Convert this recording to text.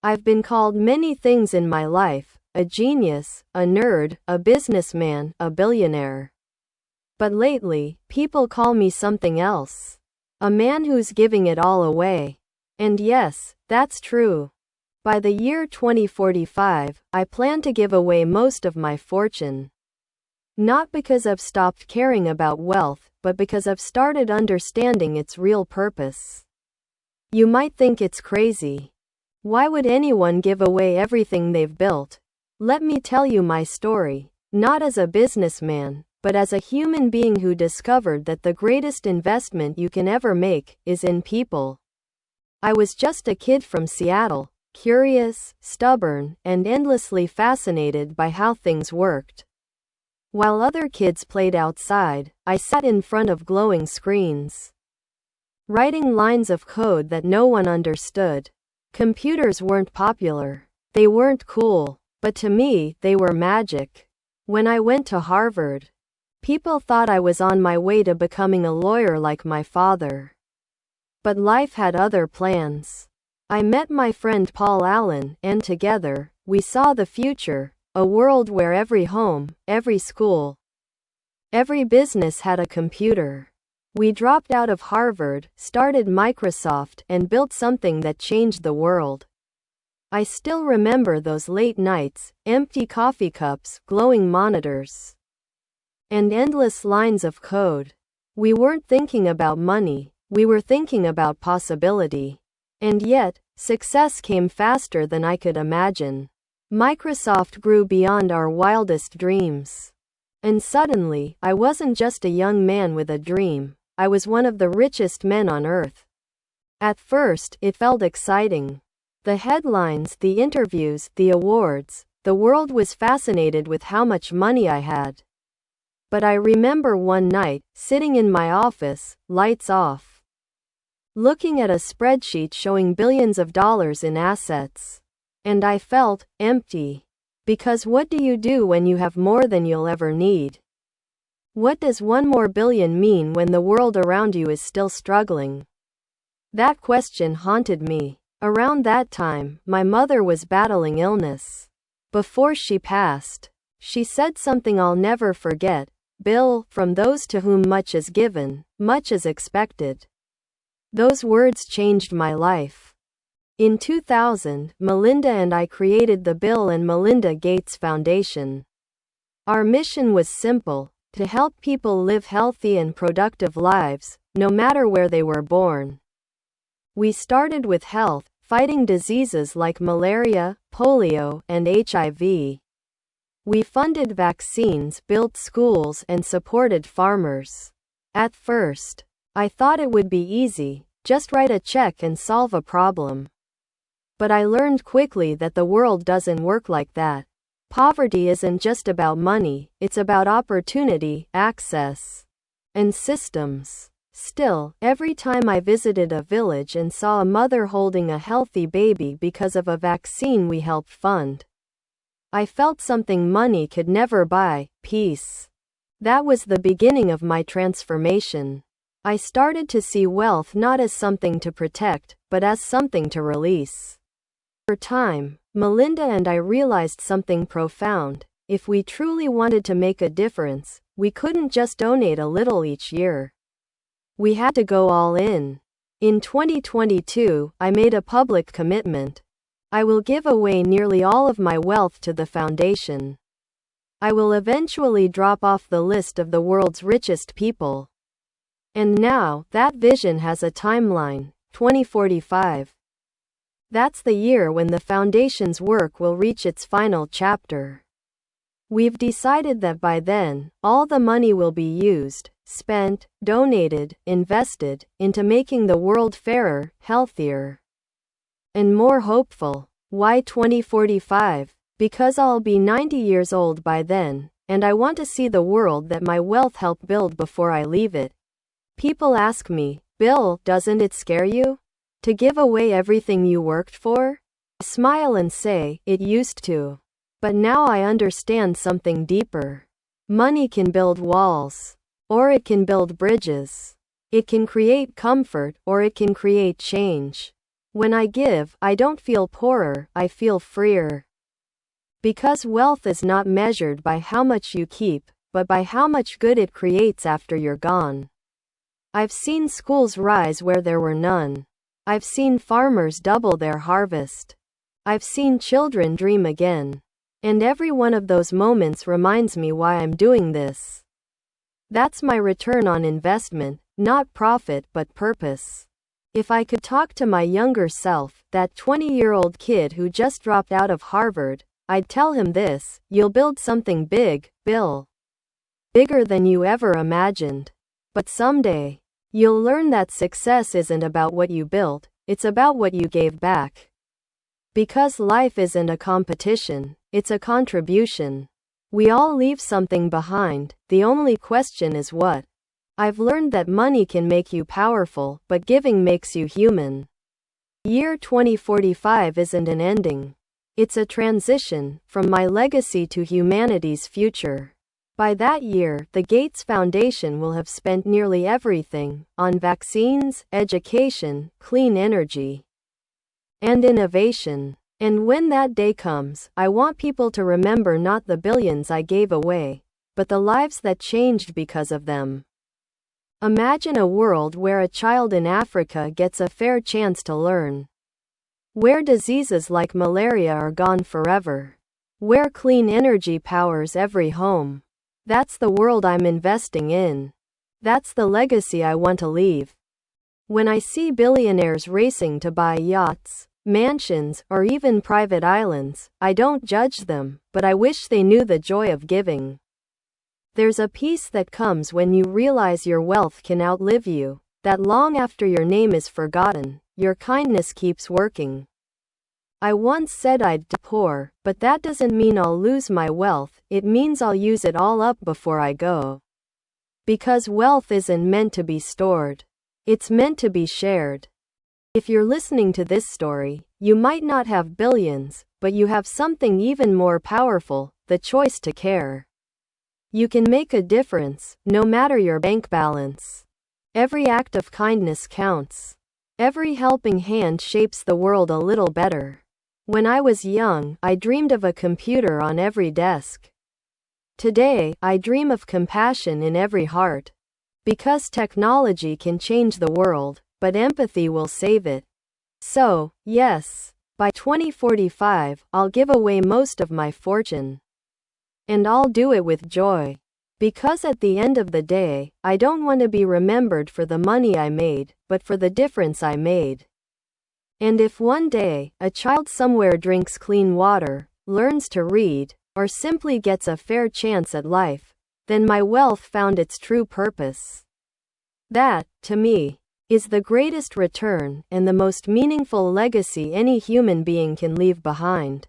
I've been called many things in my life: a genius, a nerd, a businessman, a billionaire. But lately, people call me something else. A man who's giving it all away. And yes, that's true. By the year 2045, I plan to give away most of my fortune. Not because I've stopped caring about wealth, but because I've started understanding its real purpose. You might think it's crazy. Why would anyone give away everything they've built? Let me tell you my story, not as a businessman, but as a human being who discovered that the greatest investment you can ever make is in people. I was just a kid from Seattle, curious, stubborn, and endlessly fascinated by how things worked. While other kids played outside, I sat in front of glowing screens, writing lines of code that no one understood. Computers weren't popular. They weren't cool. But to me, they were magic. When I went to Harvard, people thought I was on my way to becoming a lawyer like my father. But life had other plans. I met my friend Paul Allen, and together, we saw the future, a world where every home, every school, every business had a computer. We dropped out of Harvard, started Microsoft, and built something that changed the world. I still remember those late nights, empty coffee cups, glowing monitors, and endless lines of code. We weren't thinking about money, we were thinking about possibility. And yet, success came faster than I could imagine. Microsoft grew beyond our wildest dreams. And suddenly, I wasn't just a young man with a dream. I was one of the richest men on earth. At first, it felt exciting. The headlines, the interviews, the awards, the world was fascinated with how much money I had. But I remember one night, sitting in my office, lights off, looking at a spreadsheet showing billions of dollars in assets. And I felt empty. Because what do you do when you have more than you'll ever need? What does 1 more billion mean when the world around you is still struggling? That question haunted me. Around that time, my mother was battling illness. Before she passed, she said something I'll never forget: "Bill, from those to whom much is given, much is expected." Those words changed my life. In 2000, Melinda and I created the Bill and Melinda Gates Foundation. Our mission was simple: to help people live healthy and productive lives, no matter where they were born. We started with health, fighting diseases like malaria, polio, and HIV. We funded vaccines, built schools, and supported farmers. At first, I thought it would be easy, just write a check and solve a problem. But I learned quickly that the world doesn't work like that. Poverty isn't just about money, it's about opportunity, access, and systems. Still, every time I visited a village and saw a mother holding a healthy baby because of a vaccine we helped fund, I felt something money could never buy: peace. That was the beginning of my transformation. I started to see wealth not as something to protect, but as something to release. Over time, Melinda and I realized something profound. If we truly wanted to make a difference, we couldn't just donate a little each year. We had to go all in. In 2022, I made a public commitment. I will give away nearly all of my wealth to the foundation. I will eventually drop off the list of the world's richest people. And now, that vision has a timeline: 2045. That's the year when the foundation's work will reach its final chapter. We've decided that by then, all the money will be used, spent, donated, invested, into making the world fairer, healthier, and more hopeful. Why 2045? Because I'll be 90 years old by then, and I want to see the world that my wealth helped build before I leave it. People ask me, "Bill, doesn't it scare you to give away everything you worked for?" I smile and say, "It used to. But now I understand something deeper. Money can build walls, or it can build bridges. It can create comfort, or it can create change. When I give, I don't feel poorer, I feel freer. Because wealth is not measured by how much you keep, but by how much good it creates after you're gone. I've seen schools rise where there were none. I've seen farmers double their harvest. I've seen children dream again. And every one of those moments reminds me why I'm doing this. That's my return on investment, not profit but purpose. If I could talk to my younger self, that 20-year-old kid who just dropped out of Harvard, I'd tell him this: you'll build something big, Bill. Bigger than you ever imagined. But someday, you'll learn that success isn't about what you built, it's about what you gave back. Because life isn't a competition, it's a contribution. We all leave something behind, the only question is what. I've learned that money can make you powerful, but giving makes you human. Year 2045 isn't an ending. It's a transition, from my legacy to humanity's future. By that year, the Gates Foundation will have spent nearly everything, on vaccines, education, clean energy, and innovation. And when that day comes, I want people to remember not the billions I gave away, but the lives that changed because of them. Imagine a world where a child in Africa gets a fair chance to learn. Where diseases like malaria are gone forever. Where clean energy powers every home. That's the world I'm investing in. That's the legacy I want to leave. When I see billionaires racing to buy yachts, mansions, or even private islands, I don't judge them, but I wish they knew the joy of giving. There's a peace that comes when you realize your wealth can outlive you, that long after your name is forgotten, your kindness keeps working. I once said I'd be poor, but that doesn't mean I'll lose my wealth, it means I'll use it all up before I go. Because wealth isn't meant to be stored. It's meant to be shared. If you're listening to this story, you might not have billions, but you have something even more powerful, the choice to care. You can make a difference, no matter your bank balance. Every act of kindness counts. Every helping hand shapes the world a little better. When I was young, I dreamed of a computer on every desk. Today, I dream of compassion in every heart. Because technology can change the world, but empathy will save it. So, yes, by 2045, I'll give away most of my fortune. And I'll do it with joy. Because at the end of the day, I don't want to be remembered for the money I made, but for the difference I made. And if one day, a child somewhere drinks clean water, learns to read, or simply gets a fair chance at life, then my wealth found its true purpose. That, to me, is the greatest return and the most meaningful legacy any human being can leave behind.